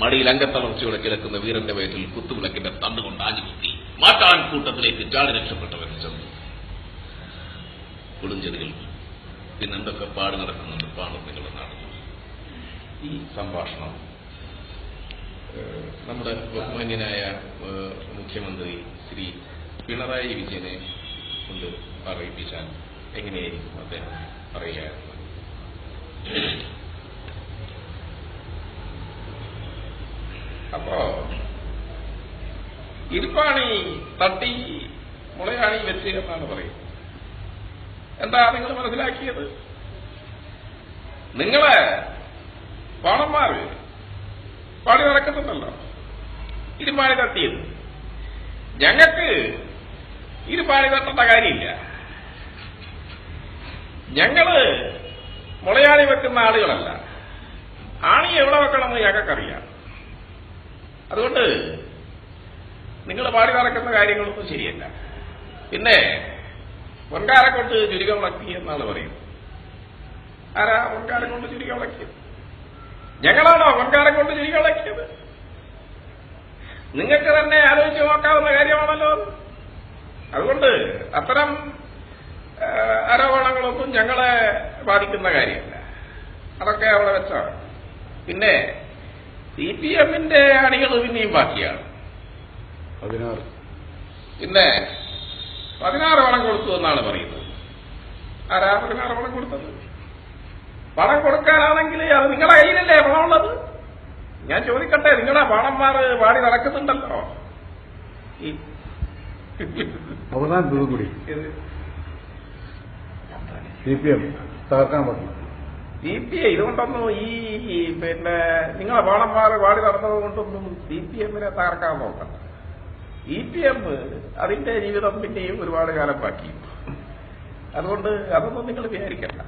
മടിയിൽ അംഗത്തളർച്ചയോടെ കിടക്കുന്ന വീരന്റെ വയറ്റിൽ കുത്തുവിളക്കിന്റെ തണ്ടുകൊണ്ട് ആഞ്ഞുകുത്തി മാറ്റാൻ കൂട്ടത്തിലേക്ക് ചാടി രക്ഷപ്പെട്ടവൻ ചെന്നു. കൊടുഞ്ചെടികൾ പിന്നെന്തൊക്കെ പാട് നടക്കുന്നുണ്ട് പാണത്തികളുടെ നാട്. ഈ സംഭാഷണം നമ്മുടെ ബഹുമാന്യനായ മുഖ്യമന്ത്രി ശ്രീ പിണറായി വിജയനെ കൊണ്ട് പറയിപ്പിച്ചാൽ എങ്ങനെയായിരിക്കും അദ്ദേഹം പറയുകയായിരുന്നു? അപ്പോ ഇരുപ്പാണി തട്ടി മുളയാണി വെച്ച് എന്നാണ് പറയുന്നത്. എന്താ നിങ്ങൾ മനസ്സിലാക്കിയത്? നിങ്ങളെ പാണന്മാര് പാടി നടക്കുന്നുണ്ടല്ലോ ഇരുപാണി തട്ടിയത്. ഞങ്ങൾക്ക് ഇരുപാണി തട്ടേണ്ട കാര്യമില്ല. ഞങ്ങള് മുളയാണി വെക്കുന്ന ആളുകളല്ല. ആണി എവിടെ വെക്കണമെന്ന് ഞങ്ങൾക്കറിയാം. അതുകൊണ്ട് നിങ്ങൾ പാടി നടക്കുന്ന കാര്യങ്ങളൊന്നും ശരിയല്ല. പിന്നെ പൊൻകാരെ കൊണ്ട് ചുരുക്കം വളക്കി എന്നാണ് പറയുന്നത്. ആരാ പൊൻകാരം കൊണ്ട് ചുരുക്കം വളക്കിയത്? ഞങ്ങളാണോ പൊൻകാരം കൊണ്ട് ചുരുക്കം വളക്കിയത്? നിങ്ങൾക്ക് തന്നെ ആലോചിച്ച് നോക്കാവുന്ന കാര്യമാണല്ലോ. അതുകൊണ്ട് അത്തരം ആരോപണങ്ങളൊന്നും ഞങ്ങളെ ബാധിക്കുന്ന കാര്യമല്ല. അതൊക്കെ അവിടെ വെച്ചാണ്. പിന്നെ CPM-ന്റെ അണികൾ പിന്നെയും ബാക്കിയാണ്. 16 പിന്നെ 16 പണം കൊടുത്തു എന്നാണ് പറയുന്നത്. ആരാ 16 പണം കൊടുത്തത്? പണം കൊടുക്കാനാണെങ്കിൽ അത് നിങ്ങളുടെ കയ്യിലല്ലേ പണമുള്ളത്? ഞാൻ ചോദിക്കട്ടെ, നിങ്ങളുടെ പാണന്മാർ പാടി നടക്കുന്നുണ്ടല്ലോ. കൂടി CPM തകർക്കാൻ പറ്റും. CPM ഇതുകൊണ്ടൊന്നും പിന്നെ നിങ്ങളെ പാണന്മാർ പാടി നടന്നത് കൊണ്ടൊന്നും CPM-നെ തകർക്കാൻ നോക്കണ്ട. CPM അതിന്റെ ജീവിതം പിന്നെയും ഒരുപാട് കാലം ബാക്കി. അതുകൊണ്ട് അതൊന്നും നിങ്ങൾ വിചാരിക്കണ്ട.